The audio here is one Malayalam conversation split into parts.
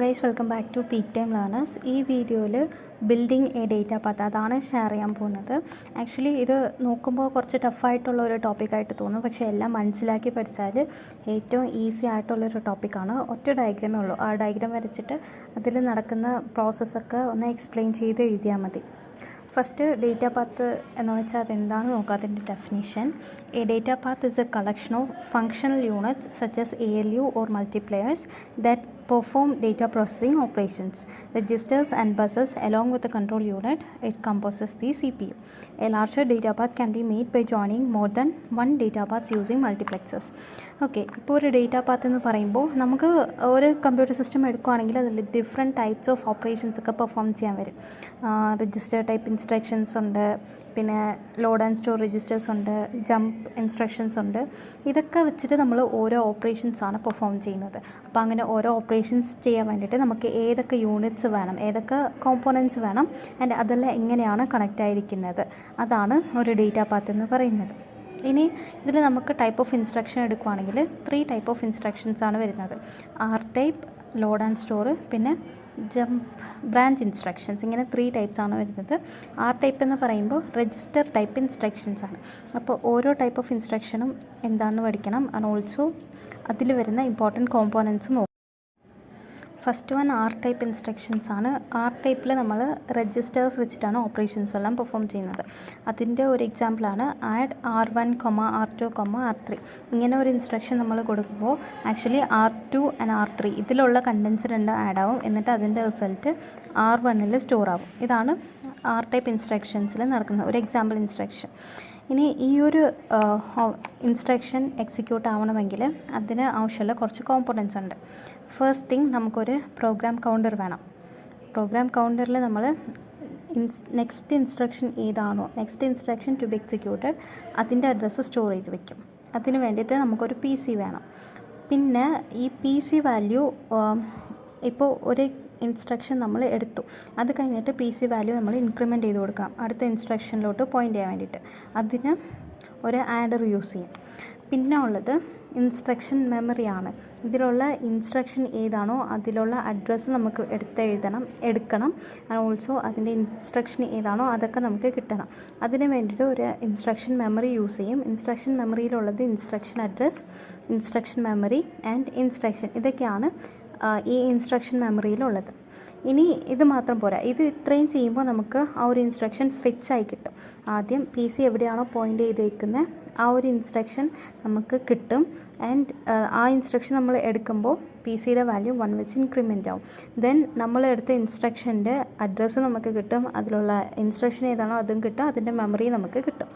Guys, welcome back to peak time learners. ഈ വീഡിയോയിൽ ബിൽഡിംഗ് എ ഡേറ്റ പാത്ത് അതാണ് ഷെയർ ചെയ്യാൻ പോകുന്നത്. ആക്ച്വലി ഇത് നോക്കുമ്പോൾ കുറച്ച് ടഫായിട്ടുള്ള ഒരു ടോപ്പിക്കായിട്ട് തോന്നും, പക്ഷേ എല്ലാം മനസ്സിലാക്കി പഠിച്ചാൽ ഏറ്റവും ഈസി ആയിട്ടുള്ളൊരു ടോപ്പിക്കാണ്. ഒറ്റ ഡയഗ്രാമേ ഉള്ളൂ. ആ ഡയഗ്രാം വരച്ചിട്ട് അതിൽ നടക്കുന്ന പ്രോസസ്സൊക്കെ ഒന്ന് എക്സ്പ്ലെയിൻ ചെയ്ത് എഴുതിയാൽ മതി. ഫസ്റ്റ് ഡേറ്റ പാത്ത് എന്ന് വെച്ചാൽ അതെന്താണെന്ന് നോക്കാം. അതിൻ്റെ definition: A data path is A collection of functional units such as ALU or multipliers that perform data processing operations, registers and buses along with the control unit. It composes the CPU. A larger data path can be made by joining more than one data path using multiplexers. Okay, ഇപ്പോൾ ഒരു ഡേറ്റ പാത്ത് എന്ന് പറയുമ്പോൾ നമുക്ക് ഒരു കമ്പ്യൂട്ടർ സിസ്റ്റം എടുക്കുകയാണെങ്കിൽ അതിൽ ഡിഫറെൻറ്റ് ടൈപ്സ് ഓഫ് ഓപ്പറേഷൻസ് ഒക്കെ പെർഫോം ചെയ്യാൻ വരും. രജിസ്റ്റർ ടൈപ്പ് ഇൻസ്ട്രക്ഷൻസ് ഉണ്ട്, പിന്നെ ലോഡ് ആൻഡ് സ്റ്റോർ രജിസ്റ്റേഴ്സ് ഉണ്ട്, ജമ്പ് ഇൻസ്ട്രക്ഷൻസ് ഉണ്ട്. ഇതൊക്കെ വെച്ചിട്ട് നമ്മൾ ഓരോ ഓപ്പറേഷൻസാണ് പെർഫോം ചെയ്യുന്നത്. അപ്പോൾ അങ്ങനെ ഓരോ ഓപ്പറേഷൻസ് ചെയ്യാൻ വേണ്ടിയിട്ട് നമുക്ക് ഏതൊക്കെ യൂണിറ്റ്സ് വേണം, ഏതൊക്കെ കോമ്പോണൻറ്റ്സ് വേണം, ആൻഡ് അതെല്ലാം എങ്ങനെയാണ് കണക്റ്റ് ആയിരിക്കുന്നത്, അതാണ് ഒരു ഡേറ്റ പാത്ത് എന്ന് പറയുന്നത്. ഇനി ഇതിൽ നമുക്ക് ടൈപ്പ് ഓഫ് ഇൻസ്ട്രക്ഷൻ എടുക്കുകയാണെങ്കിൽ 3 ടൈപ്പ് ഓഫ് ഇൻസ്ട്രക്ഷൻസ് ആണ് വരുന്നത്. R type, load and store, പിന്നെ ജമ്പ് ബ്രാഞ്ച് ഇൻസ്ട്രക്ഷൻസ്. ഇങ്ങനെ 3 ടൈപ്സ് ആണ് വരുന്നത്. ആർ ടൈപ്പ് എന്ന് പറയുമ്പോൾ രജിസ്റ്റർ ടൈപ്പ് ഇൻസ്ട്രക്ഷൻസ് ആണ്. അപ്പോൾ ഓരോ ടൈപ്പ് ഓഫ് ഇൻസ്ട്രക്ഷനും എന്താണെന്ന് പഠിക്കണം. ആൻഡ് ഓൾസോ അതിൽ വരുന്ന ഇമ്പോർട്ടൻറ്റ് കോമ്പോണൻറ്റ്സ് നോക്കാം. First one R type instructions ആണ്. ആർ ടൈപ്പിൽ നമ്മൾ രജിസ്റ്റേഴ്സ് വെച്ചിട്ടാണ് ഓപ്പറേഷൻസ് എല്ലാം പെർഫോം ചെയ്യുന്നത്. അതിൻ്റെ ഒരു എക്സാമ്പിളാണ് ആഡ് R1, R2, R3. ഇങ്ങനെ ഒരു ഇൻസ്ട്രക്ഷൻ നമ്മൾ കൊടുക്കുമ്പോൾ ആക്ച്വലി R2 ആൻഡ് R3 ഇതിലുള്ള കണ്ടൻസ് രണ്ട് ആഡ് ആവും, എന്നിട്ട് അതിൻ്റെ റിസൾട്ട് R1 സ്റ്റോർ ആവും. ഇതാണ് ആർ ടൈപ്പ് ഇൻസ്ട്രക്ഷൻസിൽ നടക്കുന്നത് ഒരു എക്സാമ്പിൾ ഇൻസ്ട്രക്ഷൻ. ഇനി ഈ ഒരു ഇൻസ്ട്രക്ഷൻ എക്സിക്യൂട്ട് ആവണമെങ്കിൽ അതിന് ആവശ്യമുള്ള കുറച്ച് കോമ്പോണൻറ്റ്സ് ഉണ്ട്. ഫസ്റ്റ് തിങ്, നമുക്കൊരു പ്രോഗ്രാം കൗണ്ടർ വേണം. പ്രോഗ്രാം കൗണ്ടറിൽ നമ്മൾ നെക്സ്റ്റ് ഇൻസ്ട്രക്ഷൻ ഏതാണോ, next instruction to be executed, അതിൻ്റെ അഡ്രസ്സ് സ്റ്റോർ ചെയ്ത് വെക്കും. അതിന് വേണ്ടിയിട്ട് നമുക്കൊരു PC വേണം. പിന്നെ ഈ PC വാല്യൂ ഇപ്പോൾ ഒരു ഇൻസ്ട്രക്ഷൻ നമ്മൾ എടുത്തു, അത് കഴിഞ്ഞിട്ട് PC വാല്യൂ നമ്മൾ ഇൻക്രിമെൻറ്റ് ചെയ്ത് കൊടുക്കണം അടുത്ത ഇൻസ്ട്രക്ഷനിലോട്ട് പോയിൻ്റ് ചെയ്യാൻ വേണ്ടിയിട്ട്. അതിന് ഒരു ആഡർ യൂസ് ചെയ്യും. പിന്നെ ഉള്ളത് ഇൻസ്ട്രക്ഷൻ മെമ്മറിയാണ്. ഇതിലുള്ള ഇൻസ്ട്രക്ഷൻ ഏതാണോ അതിലുള്ള അഡ്രസ്സ് നമുക്ക് എടുക്കണം. ആൻഡ് ഓൾസോ അതിൻ്റെ ഇൻസ്ട്രക്ഷൻ ഏതാണോ അതൊക്കെ നമുക്ക് കിട്ടണം. അതിന് വേണ്ടിയിട്ട് ഒരു ഇൻസ്ട്രക്ഷൻ മെമ്മറി യൂസ് ചെയ്യും. ഇൻസ്ട്രക്ഷൻ മെമ്മറിയിലുള്ളത് instruction address, instruction memory and instruction. ഇതൊക്കെയാണ് ഈ ഇൻസ്ട്രക്ഷൻ മെമ്മറിയിലുള്ളത്. ഇനി ഇത് മാത്രം പോരാ, ഇത് ഇത്രയും ചെയ്യുമ്പോൾ നമുക്ക് ആ ഒരു ഇൻസ്ട്രക്ഷൻ ഫിക്സ് ആയി കിട്ടും. ആദ്യം PC എവിടെയാണോ പോയിൻ്റ് ചെയ്തേക്കുന്നത് ആ ഒരു ഇൻസ്ട്രക്ഷൻ നമുക്ക് കിട്ടും. ആൻഡ് ആ ഇൻസ്ട്രക്ഷൻ നമ്മൾ എടുക്കുമ്പോൾ PCയുടെ വാല്യൂ 1 വെച്ച് ഇൻക്രിമെൻ്റ് ആവും. ദെൻ നമ്മൾ എടുത്ത ഇൻസ്ട്രക്ഷൻ്റെ അഡ്രസ്സ് നമുക്ക് കിട്ടും, അതിലുള്ള ഇൻസ്ട്രക്ഷൻ ഏതാണോ അതും കിട്ടും, അതിൻ്റെ മെമ്മറി നമുക്ക് കിട്ടും.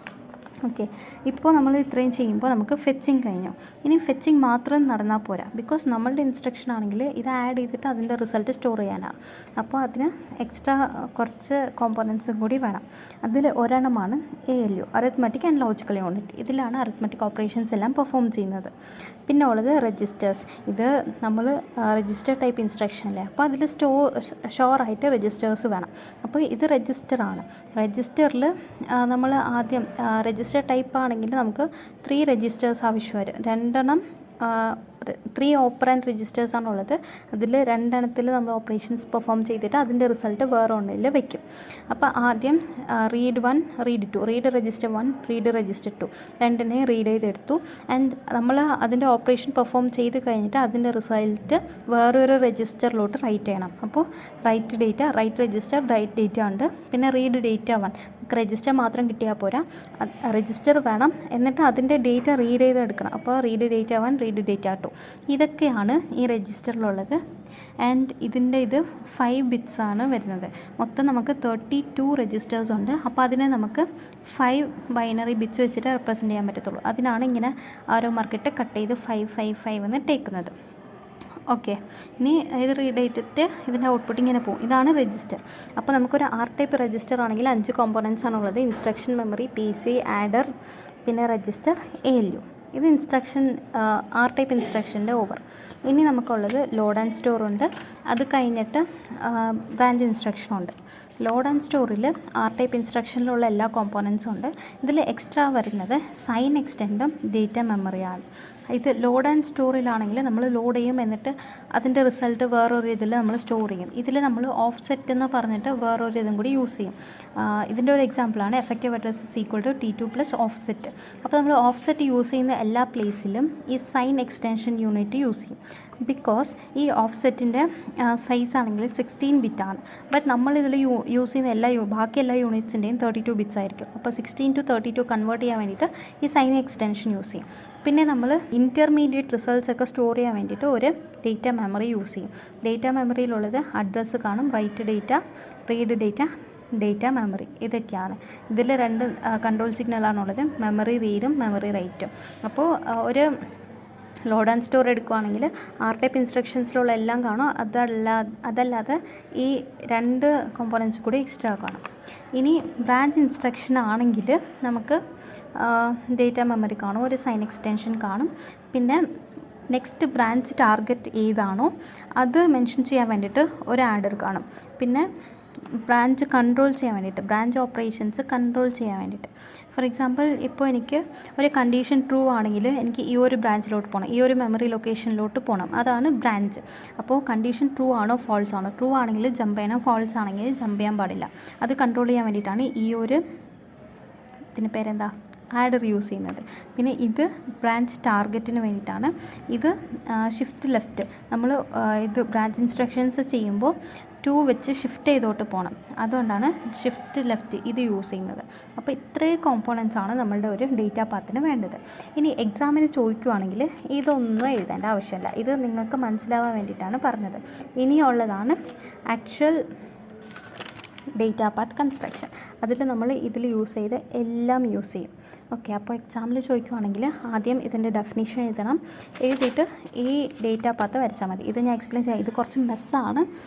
ഓക്കെ, ഇപ്പോൾ നമ്മൾ ഇത്രയും ചെയ്യുമ്പോൾ നമുക്ക് ഫെച്ചിങ് കഴിഞ്ഞു. ഇനി ഫെച്ചിങ് മാത്രം നടന്നാൽ പോരാ, ബിക്കോസ് നമ്മളുടെ ഇൻസ്ട്രക്ഷൻ ആണെങ്കിൽ ഇത് ആഡ് ചെയ്തിട്ട് അതിൻ്റെ റിസൾട്ട് സ്റ്റോർ ചെയ്യാനാണ്. അപ്പോൾ അതിന് എക്സ്ട്രാ കുറച്ച് കോമ്പോണൻസും കൂടി വേണം. അതിൽ ഒരെണ്ണമാണ് ALU, arithmetic and logical unit. ഇതിലാണ് അരിത്മെറ്റിക് ഓപ്പറേഷൻസ് എല്ലാം പെർഫോം ചെയ്യുന്നത്. പിന്നെ ഉള്ളത് രജിസ്റ്റേഴ്സ്. ഇത് നമ്മൾ രജിസ്റ്റർ ടൈപ്പ് ഇൻസ്ട്രക്ഷൻ അല്ലേ, അപ്പോൾ അതിൽ ഷോറായിട്ട് രജിസ്റ്റേഴ്സ് വേണം. അപ്പോൾ ഇത് രജിസ്റ്ററാണ്. രജിസ്റ്ററിൽ നമ്മൾ ആദ്യം രജിസ്റ്റർ ടൈപ്പ് ആണെങ്കിൽ നമുക്ക് 3 രജിസ്റ്റേഴ്സ് ആവശ്യം വരും. 3 ഓപ്പറാൻഡ് രജിസ്റ്റേഴ്സ് ആണുള്ളത്. അതിൽ 2 എണ്ണത്തിൽ നമ്മൾ ഓപ്പറേഷൻസ് പെർഫോം ചെയ്തിട്ട് അതിൻ്റെ റിസൾട്ട് വേറെ ഒന്നിൽ വയ്ക്കും. അപ്പോൾ ആദ്യം read 1, read 2, read register 1, read register 2 രണ്ടിനെയും റീഡ് ചെയ്തെടുത്തു. ആൻഡ് നമ്മൾ അതിൻ്റെ ഓപ്പറേഷൻ പെർഫോം ചെയ്ത് കഴിഞ്ഞിട്ട് അതിൻ്റെ റിസൾട്ട് വേറൊരു രജിസ്റ്ററിലോട്ട് റൈറ്റ് ചെയ്യണം. അപ്പോൾ write data, write register, write data ഉണ്ട്. പിന്നെ റീഡ് ഡേറ്റ 1, രജിസ്റ്റർ മാത്രം കിട്ടിയാൽ പോരാ, രജിസ്റ്റർ വേണം, എന്നിട്ട് അതിൻ്റെ ഡേറ്റ റീഡ് ചെയ്തെടുക്കണം. അപ്പോൾ റീഡ് ഡേറ്റ 1, റീഡ് ഡേറ്റ 2 ഇതൊക്കെയാണ് ഈ രജിസ്റ്ററിലുള്ളത്. ആൻഡ് ഇതിൻ്റെ 5 ബിറ്റ്സ് ആണ് വരുന്നത്. മൊത്തം നമുക്ക് 32 രജിസ്റ്റേഴ്സ് ഉണ്ട്. അപ്പോൾ അതിനെ നമുക്ക് 5 ബൈനറി ബിറ്റ്സ് വെച്ചിട്ട് റെപ്രസെൻറ്റ് ചെയ്യാൻ പറ്റത്തുള്ളൂ. അതിനാണ് ഇങ്ങനെ ആരോ മാർക്കിട്ട് കട്ട് ചെയ്ത് 5, 5, 5 എന്ന് ടേക്കുന്നത്. ഓക്കെ, ഇനി ഇത് റീഡ് ചെയ്തിട്ട് ഇതിൻ്റെ ഔട്ട്പുട്ട് ഇങ്ങനെ പോകും. ഇതാണ് രജിസ്റ്റർ. അപ്പോൾ നമുക്കൊരു ആർ ടൈപ്പ് രജിസ്റ്റർ ആണെങ്കിൽ 5 കോമ്പോണൻറ്റ്സ് ആണുള്ളത്. ഇൻസ്ട്രക്ഷൻ മെമ്മറി, PC, ആഡർ, പിന്നെ രജിസ്റ്റർ, ALU. ഇത് ഇൻസ്ട്രക്ഷൻ ആർ ടൈപ്പ് ഇൻസ്ട്രക്ഷൻ്റെ ഓവർ. ഇനി നമുക്കുള്ളത് ലോഡ് ആൻഡ് സ്റ്റോർ ഉണ്ട്. അത് കഴിഞ്ഞിട്ട് ബ്രാഞ്ച് ഇൻസ്ട്രക്ഷനുണ്ട്. ലോഡ് ആൻഡ് സ്റ്റോറിൽ ആർ ടൈപ്പ് ഇൻസ്ട്രക്ഷനിലുള്ള എല്ലാ കോമ്പോണൻസും ഉണ്ട്. ഇതിൽ എക്സ്ട്രാ വരുന്നത് സൈൻ എക്സ്റ്റെൻഡും ഡേറ്റ മെമ്മറിയാണ്. ഇത് ലോഡ് ആൻഡ് സ്റ്റോറിലാണെങ്കിൽ നമ്മൾ ലോഡ് ചെയ്യും, എന്നിട്ട് അതിൻ്റെ റിസൾട്ട് വേറൊരു ഇതിൽ നമ്മൾ സ്റ്റോർ ചെയ്യും. ഇതിൽ നമ്മൾ ഓഫ് സെറ്റ് എന്ന് പറഞ്ഞിട്ട് വേറൊരു ഇതും കൂടി യൂസ് ചെയ്യും. ഇതിൻ്റെ ഒരു എക്സാമ്പിളാണ് effective address = T2 + of set. അപ്പോൾ നമ്മൾ ഓഫ് സെറ്റ് യൂസ് ചെയ്യുന്ന എല്ലാ പ്ലേസിലും ഈ സൈൻ എക്സ്റ്റൻഷൻ യൂണിറ്റ് യൂസ് ചെയ്യും. ബിക്കോസ് ഈ ഓഫ് സെറ്റിൻ്റെ സൈസ് ആണെങ്കിൽ 16 ബിറ്റാണ്. ബട്ട് നമ്മളിതിൽ യൂസ് ചെയ്യുന്ന ബാക്കി എല്ലാ യൂണിറ്റ്സിൻ്റെയും 32 ബിറ്റ്സ് ആയിരിക്കും. അപ്പോൾ 16 to 32 കൺവേർട്ട് ചെയ്യാൻ വേണ്ടിയിട്ട് ഈ സൈൻ എക്സ്റ്റൻഷൻ യൂസ് ചെയ്യും. പിന്നെ നമ്മൾ ഇൻ്റർമീഡിയറ്റ് റിസൾട്ട്സ് ഒക്കെ സ്റ്റോർ ചെയ്യാൻ വേണ്ടിയിട്ട് ഒരു ഡേറ്റ മെമ്മറി യൂസ് ചെയ്യും. ഡേറ്റ മെമ്മറിയിലുള്ളത് അഡ്രസ്സ് കാണും, write data, read data, data memory, ഇതൊക്കെയാണ്. ഇതിൽ 2 കൺട്രോൾ സിഗ്നലാണുള്ളത്, മെമ്മറി റീഡും മെമ്മറി റൈറ്റും. അപ്പോൾ ഒരു ലോഡ് ആൻഡ് സ്റ്റോർ എടുക്കുകയാണെങ്കിൽ ആർ ടൈപ്പ് ഇൻസ്ട്രക്ഷൻസിലുള്ള എല്ലാം കാണും, അതല്ലാതെ ഈ 2 കോമ്പോണൻസ് കൂടി എക്സ്ട്രാ കാണും. ഇനി ബ്രാഞ്ച് ഇൻസ്ട്രക്ഷൻ ആണെങ്കിൽ നമുക്ക് ഡേറ്റ മെമ്മറി കാണും, ഒരു സൈൻ എക്സ്റ്റൻഷൻ കാണും, പിന്നെ നെക്സ്റ്റ് ബ്രാഞ്ച് ടാർഗറ്റ് ഏതാണോ അത് മെൻഷൻ ചെയ്യാൻ വേണ്ടിയിട്ട് ഒരു ആഡർ കാണും, പിന്നെ ബ്രാഞ്ച് കൺട്രോൾ ചെയ്യാൻ വേണ്ടിയിട്ട്, ബ്രാഞ്ച് ഓപ്പറേഷൻസ് കൺട്രോൾ ചെയ്യാൻ വേണ്ടിയിട്ട്. ഫോർ എക്സാമ്പിൾ, ഇപ്പോൾ എനിക്ക് ഒരു കണ്ടീഷൻ ട്രൂ ആണെങ്കിൽ എനിക്ക് ഈ ഒരു ബ്രാഞ്ചിലോട്ട് പോകണം, ഈ ഒരു മെമ്മറി ലൊക്കേഷനിലോട്ട് പോകണം, അതാണ് ബ്രാഞ്ച്. അപ്പോൾ കണ്ടീഷൻ ട്രൂ ആണോ ഫോൾസ് ആണോ, ട്രൂ ആണെങ്കിൽ ജമ്പ് ചെയ്യണം, ഫോൾസ് ആണെങ്കിൽ ജമ്പ് ചെയ്യാൻ പാടില്ല. അത് കൺട്രോൾ ചെയ്യാൻ വേണ്ടിയിട്ടാണ് ഈ ഒരു ഇതിന് പേരെന്താ ആഡർ യൂസ് ചെയ്യുന്നത്. പിന്നെ ഇത് ബ്രാഞ്ച് ടാർഗറ്റിന് വേണ്ടിയിട്ടാണ്. ഇത് ഷിഫ്റ്റ് ലെഫ്റ്റ്, നമ്മൾ ഇത് ബ്രാഞ്ച് ഇൻസ്ട്രക്ഷൻസ് ചെയ്യുമ്പോൾ 2 വെച്ച് ഷിഫ്റ്റ് ചെയ്തോട്ട് പോകണം, അതുകൊണ്ടാണ് ഷിഫ്റ്റ് ലെഫ്റ്റ് ഇത് യൂസ് ചെയ്യുന്നത്. അപ്പോൾ ഇത്രയും കോമ്പോണൻസ് ആണ് നമ്മളുടെ ഒരു ഡേറ്റ പാത്തിന് വേണ്ടത്. ഇനി എക്സാമിന് ചോദിക്കുകയാണെങ്കിൽ ഇതൊന്നും എഴുതേണ്ട ആവശ്യമില്ല, ഇത് നിങ്ങൾക്ക് മനസ്സിലാവാൻ വേണ്ടിയിട്ടാണ് പറഞ്ഞത്. ഇനിയുള്ളതാണ് ആക്ച്വൽ ഡേറ്റ പാത്ത് കൺസ്ട്രക്ഷൻ. അതിൽ നമ്മൾ ഇതിൽ യൂസ് ചെയ്ത് എല്ലാം യൂസ് ചെയ്യും. ഓക്കെ, അപ്പോൾ എക്സാമിൽ ചോദിക്കുവാണെങ്കിൽ ആദ്യം ഇതിൻ്റെ ഡെഫിനിഷൻ എഴുതണം, എഴുതിയിട്ട് ഈ ഡേറ്റ പാത്ത് വരച്ചാൽ മതി. ഇത് ഞാൻ എക്സ്പ്ലെയിൻ ചെയ്യാം, ഇത് കുറച്ച് മെസ്സാണ്.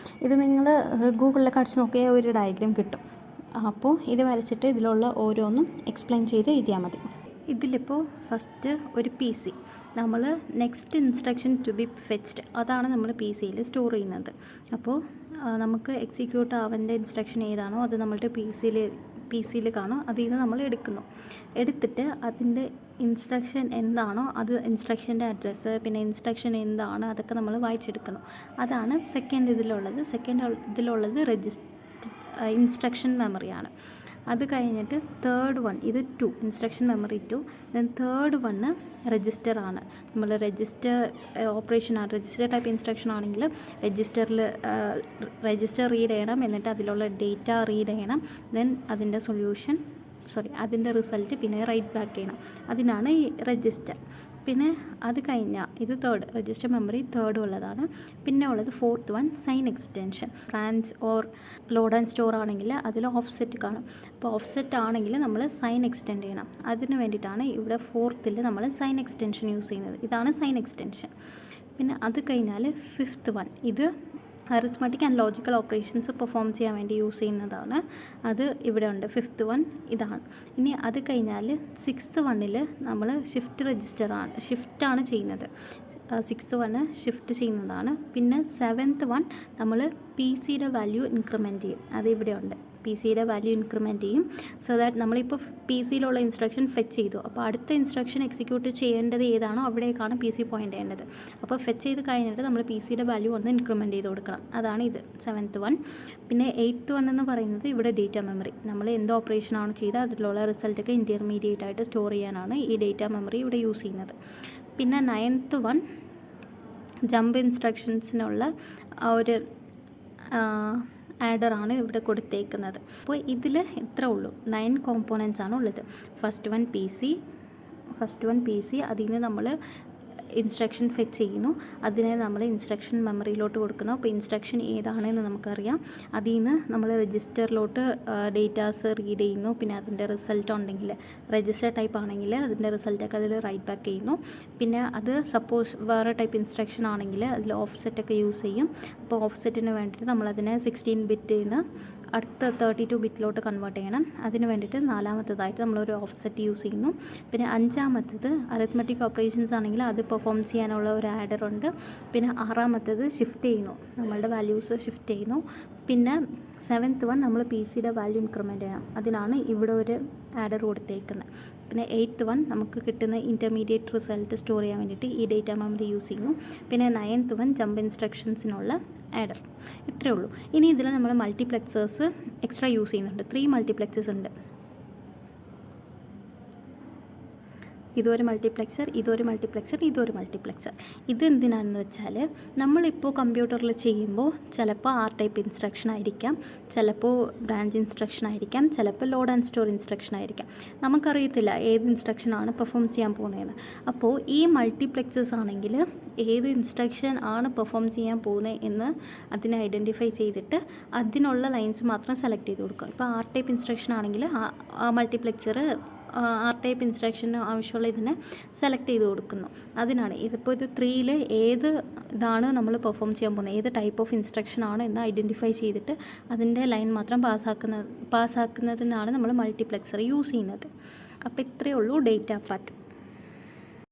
ഇത് നിങ്ങൾ ഗൂഗിളിലൊക്കെ അടിച്ച് നോക്കിയാൽ ഒരു ഡയഗ്രാം കിട്ടും. അപ്പോൾ ഇത് വരച്ചിട്ട് ഇതിലുള്ള ഓരോന്നും എക്സ്പ്ലെയിൻ ചെയ്ത് എഴുതിയാൽ മതി. ഇതിലിപ്പോൾ ഫസ്റ്റ് ഒരു PC, നമ്മൾ next instruction to be fetched, അതാണ് നമ്മൾ PC-യിൽ സ്റ്റോർ ചെയ്യുന്നത്. അപ്പോൾ നമുക്ക് എക്സിക്യൂട്ട് ആവേണ്ട ഇൻസ്ട്രക്ഷൻ ഏതാണോ അത് നമ്മളുടെ PC-യിൽ കാണും, അതിൽ നിന്ന് നമ്മൾ എടുത്തിട്ട് അതിൻ്റെ ഇൻസ്ട്രക്ഷൻ എന്താണോ അത് ഇൻസ്ട്രക്ഷൻ്റെ അഡ്രസ്സ്, പിന്നെ ഇൻസ്ട്രക്ഷൻ എന്താണ് അതൊക്കെ നമ്മൾ വായിച്ചെടുക്കുന്നു. അതാണ് സെക്കൻഡ് ഇതിലുള്ളത് ഇൻസ്ട്രക്ഷൻ മെമ്മറിയാണ്. അത് കഴിഞ്ഞിട്ട് തേർഡ് വൺ, ഇത് 2 instruction memory 2. Then third one രജിസ്റ്ററാണ്. നമ്മൾ രജിസ്റ്റർ ഓപ്പറേഷനാണ്, രജിസ്റ്റർ ടൈപ്പ് ഇൻസ്ട്രക്ഷൻ ആണെങ്കിൽ രജിസ്റ്റർ റീഡ് ചെയ്യണം, എന്നിട്ട് അതിലുള്ള ഡേറ്റ റീഡ് ചെയ്യണം, ദെൻ അതിൻ്റെ റിസൾട്ട് പിന്നെ റൈറ്റ് ബാക്ക് ചെയ്യണം, അതിനാണ് ഈ രജിസ്റ്റർ. പിന്നെ അത് കഴിഞ്ഞാൽ ഇത് തേർഡ് രജിസ്റ്റർ മെമ്മറി തേർഡ് ഉള്ളതാണ്. പിന്നെ ഉള്ളത് fourth one sign extension. Branch or load and store ആണെങ്കിൽ അതിൽ ഓഫ് സെറ്റ് കാണും. അപ്പോൾ ഓഫ് സെറ്റ് ആണെങ്കിൽ നമ്മൾ സൈൻ എക്സ്റ്റെൻഡ് ചെയ്യണം. അതിന് വേണ്ടിയിട്ടാണ് ഇവിടെ ഫോർത്തിൽ നമ്മൾ സൈൻ എക്സ്റ്റൻഷൻ യൂസ് ചെയ്യുന്നത്. ഇതാണ് സൈൻ എക്സ്റ്റൻഷൻ. പിന്നെ അത് കഴിഞ്ഞാൽ ഫിഫ്ത്ത് വൺ, ഇത് arithmetic and logical operations perform ചെയ്യാൻ വേണ്ടി യൂസ് ചെയ്യുന്നതാണ്. അത് ഇവിടെ ഉണ്ട്, ഫിഫ്ത്ത് വൺ ഇതാണ്. ഇനി അത് കഴിഞ്ഞാൽ സിക്സ്ത് വണ്ണിൽ നമ്മൾ ഷിഫ്റ്റാണ് ചെയ്യുന്നത്. സിക്സ്ത് വണ്ണ് ഷിഫ്റ്റ് ചെയ്യുന്നതാണ്. പിന്നെ സെവൻത്ത് വൺ നമ്മൾ PC-യുടെ വാല്യൂ ഇൻക്രിമെൻറ്റ് ചെയ്യും. അത് ഇവിടെ ഉണ്ട്, PC-യുടെ വാല്യൂ ഇൻക്രിമെൻറ്റ് ചെയ്യും. സോ ദാറ്റ് നമ്മളിപ്പോൾ PC-യിലുള്ള ഇൻസ്ട്രക്ഷൻ ഫെച്ച് ചെയ്തു, അപ്പോൾ അടുത്ത ഇൻസ്ട്രക്ഷൻ എക്സിക്യൂട്ട് ചെയ്യേണ്ടത് ഏതാണോ അവിടേക്കാണ് PC പോയിൻ്റ് ചെയ്യേണ്ടത്. അപ്പോൾ ഫെച്ച് ചെയ്ത് കഴിഞ്ഞിട്ട് നമ്മൾ PC-യുടെ വാല്യൂ ഒന്ന് ഇൻക്രിമെൻറ്റ് ചെയ്ത് കൊടുക്കണം. അതാണ് ഇത് സെവൻത്ത് വൺ. പിന്നെ എയ്ത്ത് വൺ എന്ന് പറയുന്നത് ഇവിടെ ഡേറ്റ മെമ്മറി. നമ്മൾ എന്ത് ഓപ്പറേഷനാണ് ചെയ്താൽ അതിലുള്ള റിസൾട്ടൊക്കെ ഇൻ്റർമീഡിയറ്റ് ആയിട്ട് സ്റ്റോർ ചെയ്യാനാണ് ഈ ഡേറ്റ മെമ്മറി ഇവിടെ യൂസ് ചെയ്യുന്നത്. പിന്നെ നയൻത്ത് വൺ ജമ്പ് ഇൻസ്ട്രക്ഷൻസിനുള്ള ഒരു ആഡറാണ് ഇവിടെ കൊടുത്തേക്കുന്നത്. അപ്പോൾ ഇതിൽ ഇത്ര ഉള്ളൂ, 9 കോമ്പോണൻസ് ആണ് ഉള്ളത്. ഫസ്റ്റ് വൺ PC, അതിൽ നിന്ന് നമ്മൾ ഇൻസ്ട്രക്ഷൻ ഫെച്ച് ചെയ്യുന്നു, അതിനെ നമ്മൾ ഇൻസ്ട്രക്ഷൻ മെമ്മറിയിലോട്ട് കൊടുക്കുന്നു. അപ്പോൾ ഇൻസ്ട്രക്ഷൻ ഏതാണെന്ന് നമുക്കറിയാം, അതിൽ നിന്ന് നമ്മൾ രജിസ്റ്ററിലോട്ട് ഡേറ്റാസ് റീഡ് ചെയ്യുന്നു. പിന്നെ അതിൻ്റെ റിസൾട്ട് ഉണ്ടെങ്കിൽ രജിസ്റ്റർ ടൈപ്പ് ആണെങ്കിൽ അതിൻ്റെ റിസൾട്ടൊക്കെ അതിൽ റൈറ്റ് ബാക്ക് ചെയ്യുന്നു. പിന്നെ അത് സപ്പോസ് വേറെ ടൈപ്പ് ഇൻസ്ട്രക്ഷൻ ആണെങ്കിൽ അതിൽ ഓഫ് സെറ്റൊക്കെ യൂസ് ചെയ്യും. അപ്പോൾ ഓഫ് സെറ്റിന് വേണ്ടിയിട്ട് നമ്മളതിനെ 16 ബിറ്റിൽ നിന്ന് അടുത്ത 32 ബിറ്റിലോട്ട് കൺവേർട്ട് ചെയ്യണം. അതിന് വേണ്ടിയിട്ട് നാലാമത്തേതായിട്ട് നമ്മളൊരു ഓഫ്സെറ്റ് യൂസ് ചെയ്യുന്നു. പിന്നെ അഞ്ചാമത്തേത് അരിത്മെറ്റിക് ഓപ്പറേഷൻസ് ആണെങ്കിൽ അത് പെർഫോം ചെയ്യാനുള്ള ഒരു ആഡർ ഉണ്ട്. പിന്നെ ആറാമത്തേത് ഷിഫ്റ്റ് ചെയ്യുന്നു, നമ്മളുടെ വാല്യൂസ് ഷിഫ്റ്റ് ചെയ്യുന്നു. പിന്നെ 7th വൺ നമ്മൾ പി സിയുടെ വാല്യൂ ഇൻക്രിമെൻറ്റ് ചെയ്യണം, അതിനാണ് ഇവിടെ ഒരു ആഡർ കൊടുത്തേക്കുന്നത്. പിന്നെ 8th വൺ നമുക്ക് കിട്ടുന്ന ഇൻ്റർമീഡിയറ്റ് റിസൾട്ട് സ്റ്റോർ ചെയ്യാൻ വേണ്ടിയിട്ട് ഈ ഡേറ്റ മെമ്മറി യൂസ് ചെയ്യുന്നു. പിന്നെ 9th വൺ ജമ്പ് ഇൻസ്ട്രക്ഷൻസിനുള്ള ആഡർ. ഇത്രയേ ഉള്ളൂ. ഇനി ഇതിൽ നമ്മൾ മൾട്ടിപ്ലെക്സേഴ്സ് എക്സ്ട്രാ യൂസ് ചെയ്യുന്നുണ്ട്. 3 മൾട്ടിപ്ലെക്സേഴ്സ് ഉണ്ട്. ഇതൊരു മൾട്ടിപ്ലെക്സർ, ഇതൊരു മൾട്ടിപ്ലെക്സർ, ഇതൊരു മൾട്ടിപ്ലെക്സർ. ഇതെന്തിനാണെന്ന് വെച്ചാൽ നമ്മളിപ്പോൾ കമ്പ്യൂട്ടറിൽ ചെയ്യുമ്പോൾ ചിലപ്പോൾ ആർ ടൈപ്പ് ഇൻസ്ട്രക്ഷൻ ആയിരിക്കാം, ചിലപ്പോൾ ബ്രാഞ്ച് ഇൻസ്ട്രക്ഷൻ ആയിരിക്കാം, ചിലപ്പോൾ ലോഡ് ആൻഡ് സ്റ്റോർ ഇൻസ്ട്രക്ഷൻ ആയിരിക്കാം. നമുക്കറിയത്തില്ല ഏത് ഇൻസ്ട്രക്ഷനാണ് പെർഫോം ചെയ്യാൻ പോകുന്നതെന്ന്. അപ്പോൾ ഈ മൾട്ടിപ്ലെക്സേഴ്സ് ആണെങ്കിൽ ഏത് ഇൻസ്ട്രക്ഷൻ ആണ് പെർഫോം ചെയ്യാൻ പോകുന്നത് എന്ന് അതിനെ ഐഡൻറ്റിഫൈ ചെയ്തിട്ട് അതിനുള്ള ലൈൻസ് മാത്രം സെലക്ട് ചെയ്ത് കൊടുക്കുക. ഇപ്പോൾ ആർ ടൈപ്പ് ഇൻസ്ട്രക്ഷൻ ആണെങ്കിൽ ആ മൾട്ടിപ്ലെക്സർ ആർ ടൈപ്പ് ഇൻസ്ട്രക്ഷന് ആവശ്യമുള്ള ഇതിനെ സെലക്ട് ചെയ്ത് കൊടുക്കുന്നു. അതിനാണ് ഇതിപ്പോൾ ഇത് 3ൽ ഏത് ഇതാണ് നമ്മൾ പെർഫോം ചെയ്യാൻ പോകുന്നത്, ഏത് ടൈപ്പ് ഓഫ് ഇൻസ്ട്രക്ഷൻ ആണ് എന്ന് ഐഡൻറ്റിഫൈ ചെയ്തിട്ട് അതിൻ്റെ ലൈൻ മാത്രം പാസ്സാക്കുന്നതിനാണ് നമ്മൾ മൾട്ടിപ്ലെക്സർ യൂസ് ചെയ്യുന്നത്. അപ്പോൾ ഇത്രയേ ഉള്ളൂ ഡേറ്റ പാത്ത്.